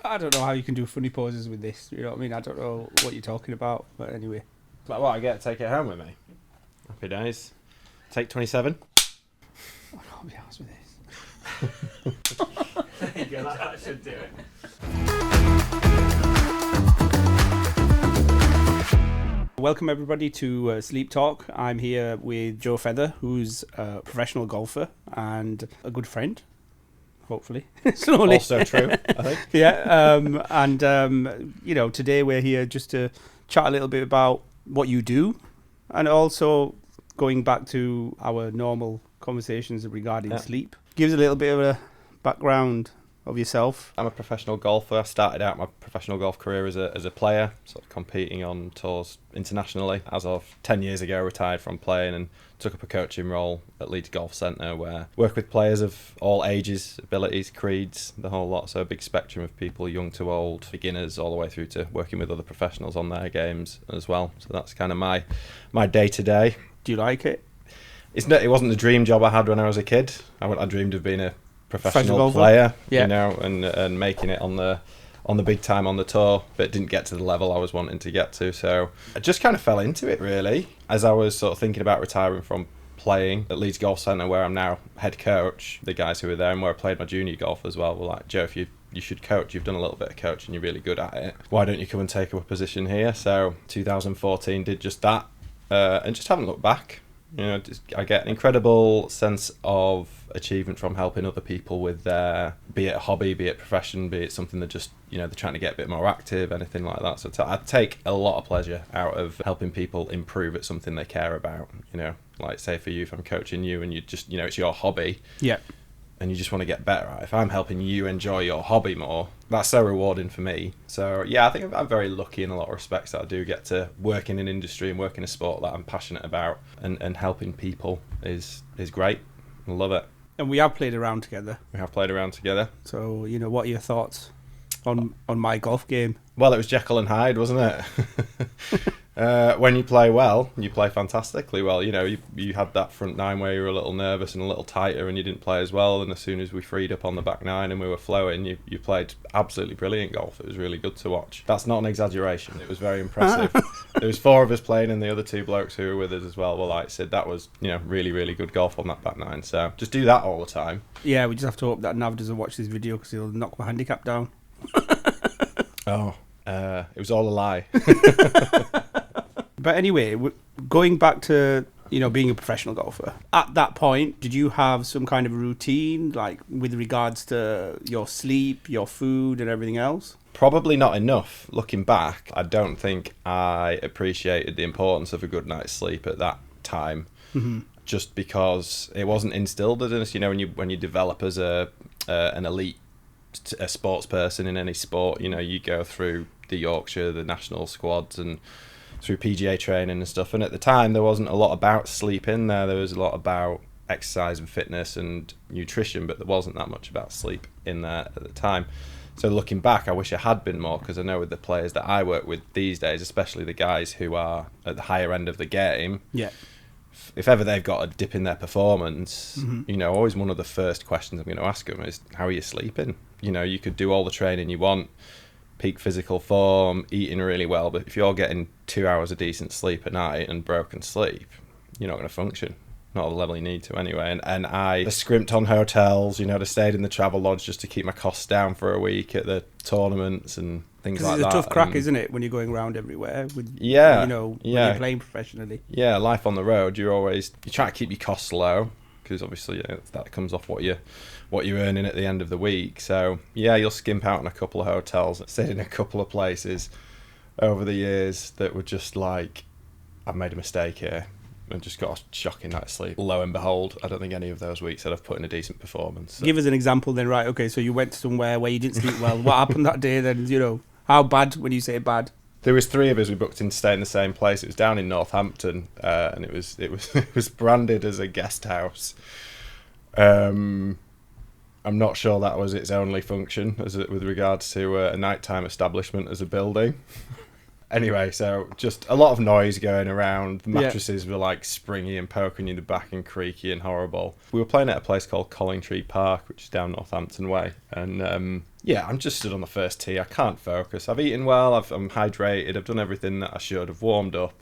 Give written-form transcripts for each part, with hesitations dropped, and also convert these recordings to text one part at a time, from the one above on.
I don't know how you can do funny poses with this. You know what I mean? I don't know what you're talking about. But anyway. Like what? I get to take it home with me. Happy days. Take 27. I can't be arsed with this. There you go, that should do it. Welcome everybody to Sleep Talk. I'm here with Joe Feather, who's a professional golfer and a good friend, hopefully. Slowly. Also true, I think. Yeah, today we're here just to chat a little bit about what you do, and also going back to our normal conversations regarding sleep. Gives a little bit of a background of yourself. I'm a professional golfer. I started out my professional golf career as a player, sort of competing on tours internationally. As of 10 years ago, retired from playing and took up a coaching role at Leeds Golf Centre, where I work with players of all ages, abilities, creeds, the whole lot. So a big spectrum of people, young to old, beginners, all the way through to working with other professionals on their games as well. So that's kind of my day-to-day. Do you like it? It wasn't the dream job I had when I was a kid. I dreamed of being a professional player, yeah. and making it on the big time on the tour, but didn't get to the level I was wanting to get to. So I just kind of fell into it really as I was sort of thinking about retiring from playing at Leeds Golf Centre, where I'm now head coach. The guys who were there and where I played my junior golf as well were like, Joe, if you should coach, you've done a little bit of coaching, you're really good at it, why don't you come and take up a position here? So 2014 did just that, and just haven't looked back. I get an incredible sense of achievement from helping other people with their, be it a hobby, be it profession, be it something that just, they're trying to get a bit more active, anything like that. So I take a lot of pleasure out of helping people improve at something they care about. Like say for you, if I'm coaching you and you just, it's your hobby. Yeah. And you just want to get better at it. If I'm helping you enjoy your hobby more, that's so rewarding for me. So yeah, I think I'm very lucky in a lot of respects that I do get to work in an industry and work in a sport that I'm passionate about, and helping people is great. I love it. And we have played around together. So, what are your thoughts on my golf game? Well, it was Jekyll and Hyde, wasn't it? When you play well, you play fantastically well. You had that front nine where you were a little nervous and a little tighter and you didn't play as well. And as soon as we freed up on the back nine and we were flowing, you played absolutely brilliant golf. It was really good to watch. That's not an exaggeration. It was very impressive. There was 4 of us playing and the other 2 blokes who were with us as well were like, Sid, that was, really, really good golf on that back nine. So just do that all the time. Yeah, we just have to hope that Nav doesn't watch this video because he'll knock my handicap down. Oh, it was all a lie. But anyway, going back to, being a professional golfer, at that point, did you have some kind of routine, like with regards to your sleep, your food and everything else? Probably not enough. Looking back, I don't think I appreciated the importance of a good night's sleep at that time, just because it wasn't instilled in us. When you develop as an elite sports person in any sport, you go through the Yorkshire, the national squads, and through PGA training and stuff. And at the time, there wasn't a lot about sleep in there. There was a lot about exercise and fitness and nutrition, but there wasn't that much about sleep in there at the time. So looking back, I wish I had been more, because I know with the players that I work with these days, especially the guys who are at the higher end of the game, if ever they've got a dip in their performance, always one of the first questions I'm going to ask them is, how are you sleeping? You could do all the training you want, peak physical form, eating really well, but if you're getting 2 hours of decent sleep a night and broken sleep, you're not going to function. Not at the level you need to anyway. And I scrimped on hotels, I stayed in the travel lodge just to keep my costs down for a week at the tournaments and things like that. It's a tough crack, isn't it, when you're going around everywhere with, when you're playing professionally. Yeah, life on the road, you try to keep your costs low, because obviously that comes off what you're earning at the end of the week. So yeah, you'll skimp out on a couple of hotels. Stayed in a couple of places over the years that were just like, I've made a mistake here, and just got a shocking night's sleep. Lo and behold, I don't think any of those weeks that I've put in a decent performance. So. Give us an example then, right? Okay, so you went somewhere where you didn't sleep well. What happened that day then? How bad when you say bad? There was 3 of us we booked in to stay in the same place. It was down in Northampton, and it was branded as a guest house. I'm not sure that was its only function with regards to a nighttime establishment as a building. Anyway, so just a lot of noise going around. The mattresses were like springy and poking you in the back and creaky and horrible. We were playing at a place called Collingtree Park, which is down Northampton way. And I'm just stood on the first tee. I can't focus. I've eaten well. I'm hydrated. I've done everything that I should. Have warmed up.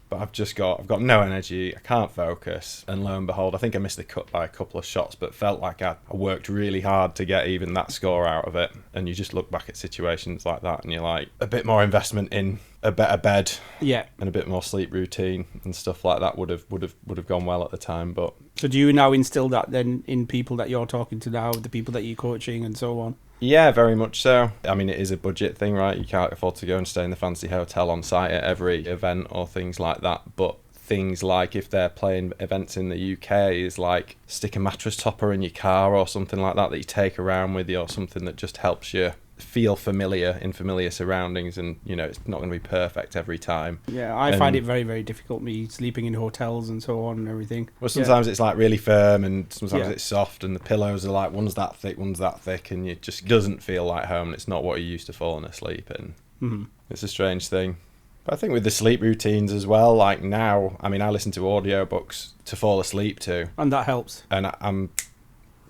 But I've got no energy. I can't focus. And lo and behold, I think I missed the cut by a couple of shots, but felt like I worked really hard to get even that score out of it. And you just look back at situations like that and you're like, a bit more investment in a better bed, and a bit more sleep routine and stuff like that would have gone well at the time. But so do you now instill that then in people that you're talking to now, the people that you're coaching and so on? Yeah, very much so. I mean, it is a budget thing, right? You can't afford to go and stay in the fancy hotel on site at every event or things like that. But things like if they're playing events in the UK is like stick a mattress topper in your car or something like that you take around with you, or something that just helps you feel familiar in familiar surroundings. And, it's not going to be perfect every time. Yeah, I find it very, very difficult, me sleeping in hotels and so on and everything. Well, sometimes it's like really firm and sometimes it's soft, and the pillows are like one's that thick, and it just doesn't feel like home, and it's not what you're used to falling asleep in. Mm-hmm. It's a strange thing. But I think with the sleep routines as well, like now, I mean, I listen to audiobooks to fall asleep to. And that helps. And I'm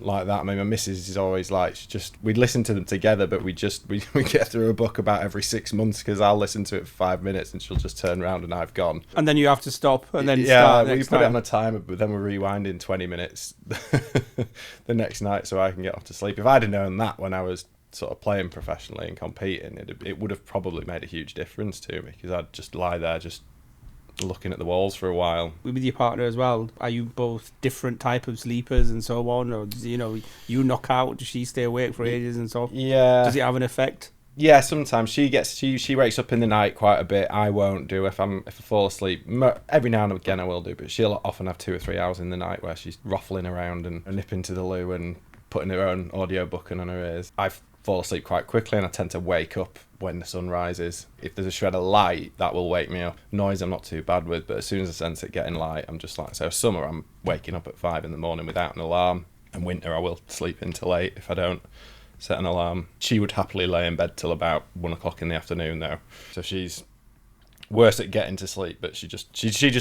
like that. I mean, my missus is always like, we'd listen to them together, but we get through a book about every 6 months, because I'll listen to it for 5 minutes and she'll just turn around and I've gone. And then you have to stop and then start we next put time. it on a timer, but then we're rewinding 20 minutes the next night so I can get off to sleep. If I'd have known that when I was sort of playing professionally and competing, it would have probably made a huge difference to me, because I'd just lie there just looking at the walls for a while. With your partner as well, are you both different type of sleepers and so on, or you knock out, does she stay awake for ages and so on? Yeah. Does it have an effect? Yeah, sometimes she wakes up in the night quite a bit. I won't do if I fall asleep. Every now and again I will do, but she'll often have 2 or 3 hours in the night where she's ruffling around and nipping to the loo and putting her own audiobook on her ears. I fall asleep quite quickly, and I tend to wake up when the sun rises. If there's a shred of light, that will wake me up. Noise I'm not too bad with, but as soon as I sense it getting light, I'm just like, so summer I'm waking up at 5 in the morning without an alarm, and winter I will sleep until 8 if I don't set an alarm. She would happily lay in bed till about 1 o'clock in the afternoon though, so she's worse at getting to sleep, but she just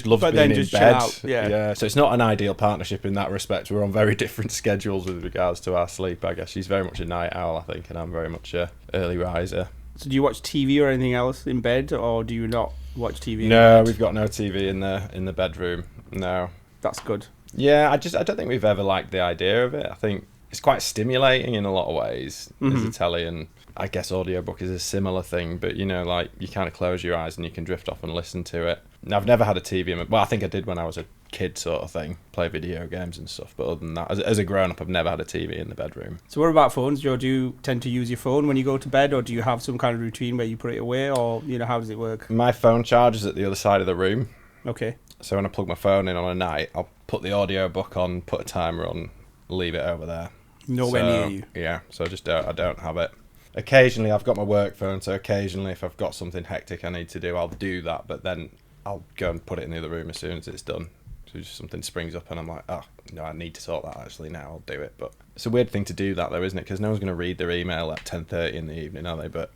loves being in bed. Yeah. So it's not an ideal partnership in that respect. We're on very different schedules with regards to our sleep, I guess. She's very much a night owl, I think, and I'm very much a early riser. So do you watch TV or anything else in bed, or do you not watch TV? No, we've got no TV in the bedroom. No. That's good. Yeah, I don't think we've ever liked the idea of it. I think it's quite stimulating in a lot of ways as a telly, and I guess audiobook is a similar thing, but like you kind of close your eyes and you can drift off and listen to it. Now, I've never had a TV I think I did when I was a kid sort of thing, play video games and stuff, but other than that, as a grown-up, I've never had a TV in the bedroom. So what about phones, Joe? Do you tend to use your phone when you go to bed, or do you have some kind of routine where you put it away, or how does it work? My phone charges at the other side of the room. Okay. So when I plug my phone in on a night, I'll put the audiobook on, put a timer on, leave it over there. Nowhere near you. Yeah, so I don't have it. Occasionally I've got my work phone, so occasionally if I've got something hectic I need to do, I'll do that, but then I'll go and put it in the other room as soon as it's done. So just something springs up and I'm like, oh, no, I need to sort that actually now, I'll do it. But it's a weird thing to do that though, isn't it? Because no one's going to read their email at 10:30 in the evening, are they? But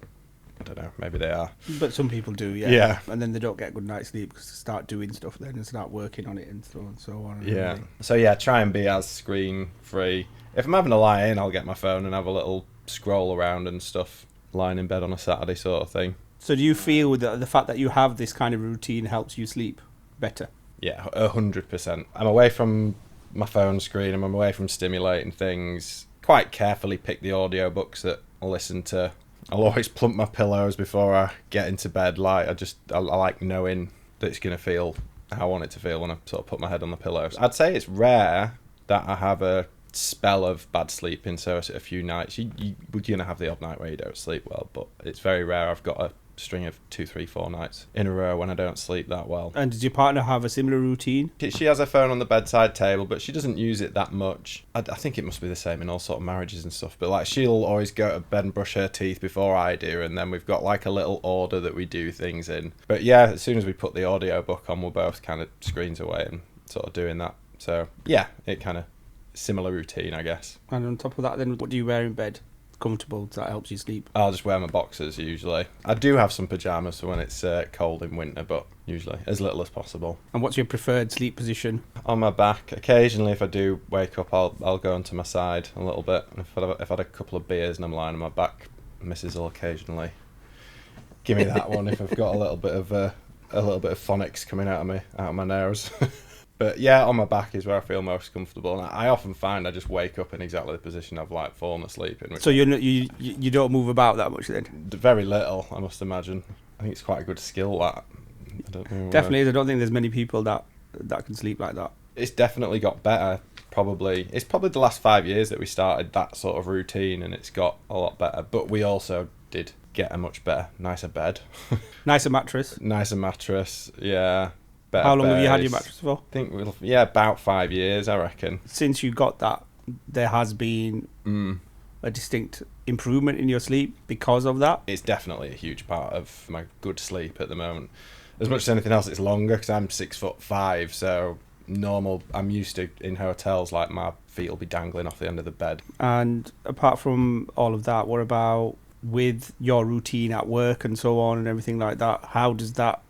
I don't know, maybe they are. But some people do, yeah. Yeah. And then they don't get good night's sleep because they start doing stuff then and start working on it and so on. And yeah. everything. So yeah, try and be as screen free. If I'm having a lie in, I'll get my phone and have a little scroll around and stuff, lying in bed on a Saturday sort of thing. So do you feel that the fact that you have this kind of routine helps you sleep better? Yeah, 100%. I'm away from my phone screen and I'm away from stimulating things. Quite carefully pick the audiobooks that I'll listen to. I'll always plump my pillows before I get into bed. I like knowing that it's going to feel how I want it to feel when I sort of put my head on the pillows. I'd say it's rare that I have a spell of bad sleeping, so a few nights you're going to have the odd night where you don't sleep well, but it's very rare. I've got a string of 2, 3, 4 nights in a row when I don't sleep that well. And does your partner have a similar routine? She has her phone on the bedside table, but she doesn't use it that much. I think it must be the same in all sort of marriages and stuff, but like she'll always go to bed and brush her teeth before I do, and then we've got like a little order that we do things in. But yeah, as soon as we put the audio book on, we're both kind of screens away and sort of doing that. So yeah, it kind of similar routine, I guess. And on top of that, then what do you wear in bed? comfortable that helps you sleep? I'll just wear my boxers usually. I do have some pajamas for when it's cold in winter, but usually as little as possible. And what's your preferred sleep position? On my back. Occasionally, if I do wake up, I'll go onto my side a little bit. And if I've had a couple of beers and I'm lying on my back, Mrs. will occasionally give me that one if I've got a little bit of phonics coming out of my nose. But yeah, on my back is where I feel most comfortable, and I often find I just wake up in exactly the position I've like fallen asleep in. So you don't move about that much then? Very little, I must imagine. I think it's quite a good skill, that. I don't know. Definitely, I don't think there's many people that can sleep like that. It's definitely got better. It's probably the last 5 years that we started that sort of routine, and it's got a lot better. But we also did get a much better, nicer bed. Nicer mattress. Nicer mattress, yeah. Better How long have you had base. your mattress for? I think about 5 years, I reckon. Since you got that, there has been a distinct improvement in your sleep because of that. It's definitely a huge part of my good sleep at the moment. As much as anything else, it's longer because I'm 6'5", so normal. I'm used to in hotels, like my feet will be dangling off the end of the bed. And apart from all of that, what about with your routine at work and so on and everything like that? How does that,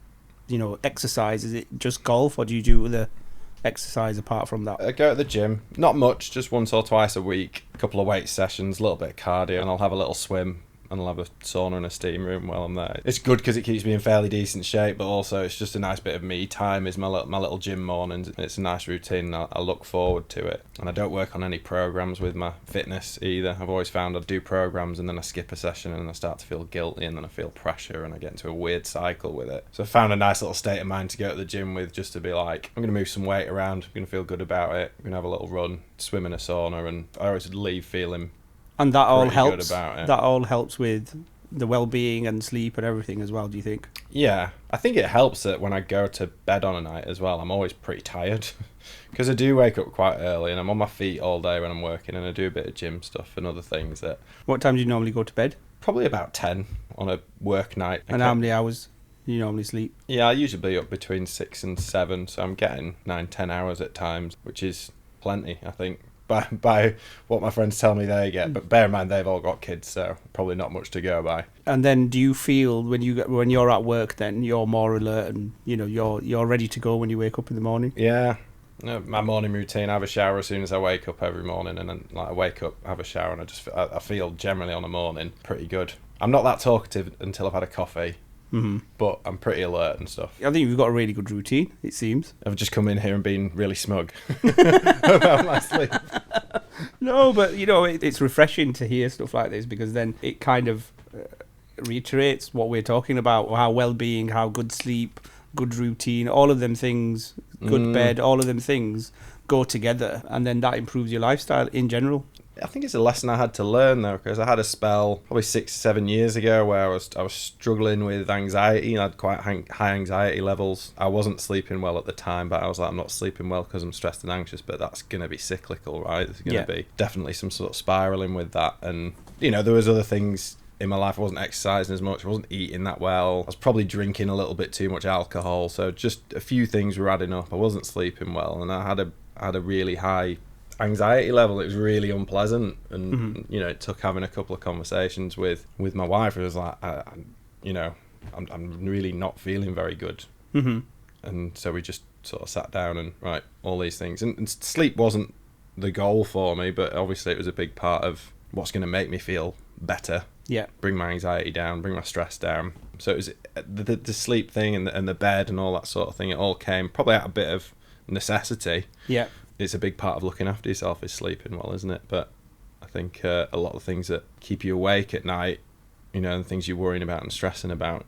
exercise? Is it just golf, or do you do other exercise apart from that? I go to the gym, not much, just once or twice a week. A couple of weight sessions, a little bit of cardio, and I'll have a little swim. And I'll have a sauna and a steam room while I'm there. It's good because it keeps me in fairly decent shape, but also it's just a nice bit of me time. Is my little gym mornings. It's a nice routine, and I look forward to it. And I don't work on any programs with my fitness either. I've always found I do programs and then I skip a session and I start to feel guilty, and then I feel pressure and I get into a weird cycle with it. So I found a nice little state of mind to go to the gym with, just to be like, I'm going to move some weight around, I'm going to feel good about it, I'm going to have a little run, swim in a sauna, and I always leave feeling. And that all Pretty helps. good about it. That all helps with the well-being and sleep and everything as well. Do you think? Yeah, I think it helps that when I go to bed on a night as well, I'm always pretty tired because I do wake up quite early and I'm on my feet all day when I'm working, and I do a bit of gym stuff and other things. That What time do you normally go to bed? probably about 10 on a work night. And how many hours do you normally sleep? Yeah, I usually be up between 6 and 7, so I'm getting 9-10 hours at times, which is plenty, I think. By what my friends tell me they get, but bear in mind they've all got kids, so probably not much to go by. And then, do you feel when you're at work, then you're more alert and you're ready to go when you wake up in the morning? Yeah, my morning routine. I have a shower as soon as I wake up every morning, and then I wake up, have a shower, and I feel generally on a morning pretty good. I'm not that talkative until I've had a coffee. Mm-hmm. But I'm pretty alert and stuff. I think you've got a really good routine, it seems. I've just come in here and been really smug about my sleep. No, but it's refreshing to hear stuff like this, because then it kind of reiterates what we're talking about, how well-being, how good sleep, good routine, all of them things, good bed, all of them things go together, and then that improves your lifestyle in general. I think it's a lesson I had to learn, though, because I had a spell probably 6-7 years ago where I was struggling with anxiety. I had quite high anxiety levels. I wasn't sleeping well at the time, but I was like, I'm not sleeping well because I'm stressed and anxious, but that's going to be cyclical, right? There's going to be definitely some sort of spiraling with that. And, there was other things in my life. I wasn't exercising as much. I wasn't eating that well. I was probably drinking a little bit too much alcohol. So just a few things were adding up. I wasn't sleeping well, and I had a really high anxiety level. It was really unpleasant, and it took having a couple of conversations with my wife. It was like, I'm really not feeling very good, and so we just sort of sat down and all these things, and sleep wasn't the goal for me, but obviously it was a big part of what's going to make me feel better, bring my anxiety down, bring my stress down. So it was the sleep thing and the bed and all that sort of thing. It all came probably out of a bit of necessity. It's a big part of looking after yourself is sleeping well, isn't it? But I think a lot of things that keep you awake at night, the things you're worrying about and stressing about,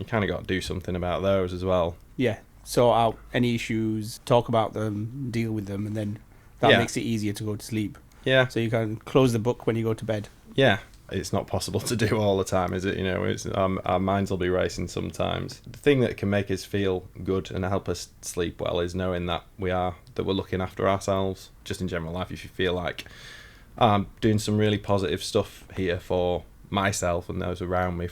you kind of got to do something about those as well. Yeah. Sort out any issues, talk about them, deal with them, and then that makes it easier to go to sleep. Yeah. So you can close the book when you go to bed. Yeah. It's not possible to do all the time, is it? Our minds will be racing sometimes. The thing that can make us feel good and help us sleep well is knowing that we're looking after ourselves. Just in general life, if you feel like I'm doing some really positive stuff here for myself and those around me,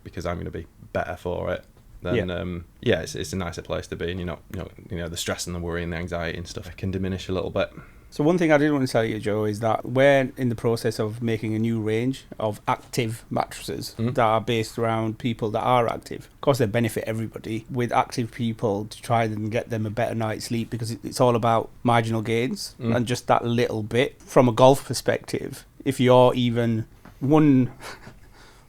because I'm going to be better for it, then it's a nicer place to be, and the stress and the worry and the anxiety and stuff can diminish a little bit. So one thing I did want to tell you, Joe, is that we're in the process of making a new range of active mattresses that are based around people that are active. Of course, they benefit everybody with active people to try and get them a better night's sleep, because it's all about marginal gains and just that little bit. From a golf perspective, if you're even one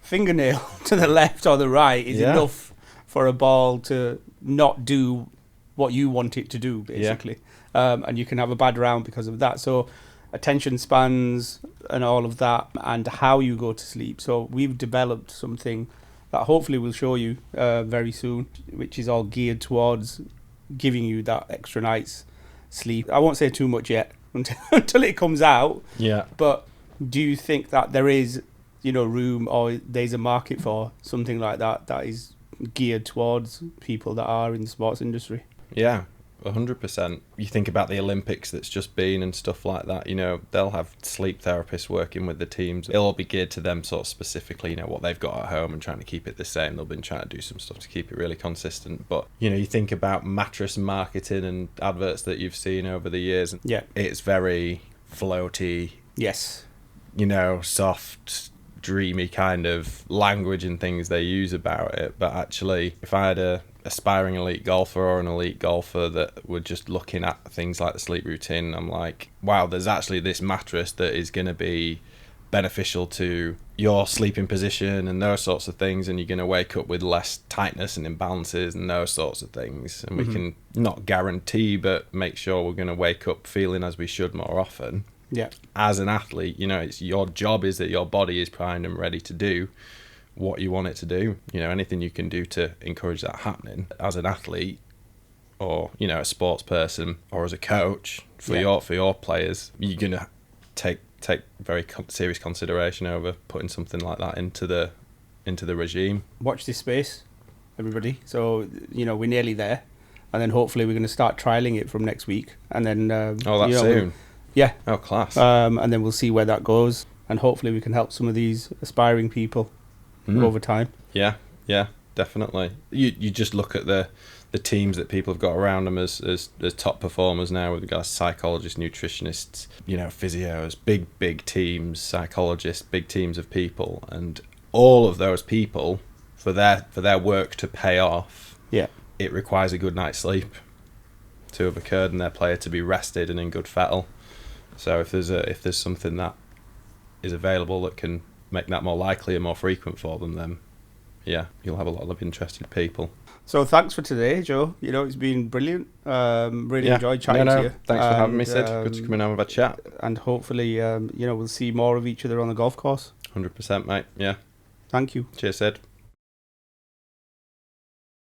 fingernail to the left or the right is enough for a ball to not do what you want it to do, basically. And you can have a bad round because of that. So attention spans and all of that, and how you go to sleep. So we've developed something that hopefully we'll show you very soon, which is all geared towards giving you that extra night's sleep. I won't say too much yet until it comes out. Yeah. But do you think that there is, room, or there's a market for something like that is geared towards people that are in the sports industry? Yeah, 100%. You think about the Olympics that's just been and stuff like that, they'll have sleep therapists working with the teams. It'll all be geared to them sort of specifically, what they've got at home, and trying to keep it the same. They'll be trying to do some stuff to keep it really consistent. But, you think about mattress marketing and adverts that you've seen over the years. Yeah. It's very floaty. Yes. Soft, dreamy kind of language and things they use about it. But actually, if I had a aspiring elite golfer or an elite golfer that were just looking at things like the sleep routine, I'm like, wow, there's actually this mattress that is going to be beneficial to your sleeping position and those sorts of things, and you're going to wake up with less tightness and imbalances and those sorts of things, and we can not guarantee but make sure we're going to wake up feeling as we should more often. As an athlete, it's your job is that your body is primed and ready to do what you want it to do. Anything you can do to encourage that happening as an athlete, or a sports person, or as a coach for your players, you're gonna take very serious consideration over putting something like that into the regime. Watch this space, everybody. So we're nearly there, and then hopefully we're going to start trialing it from next week, and then that's soon. Oh, class. And then we'll see where that goes, and hopefully we can help some of these aspiring people over time. Yeah, definitely. You just look at the teams that people have got around them as top performers now, with regards to psychologists, nutritionists, physios, big teams, psychologists, big teams of people, and all of those people, for their work to pay off, it requires a good night's sleep to have occurred, and their player to be rested and in good fettle. So if there's something that is available that can make that more likely and more frequent for them, then you'll have a lot of interested people. So thanks for today, Joe. It's been brilliant. Really enjoyed chatting to you. Thanks for having me, Sid. Good to come in and have a chat. And hopefully, we'll see more of each other on the golf course. 100%, mate. Yeah. Thank you. Cheers, Sid.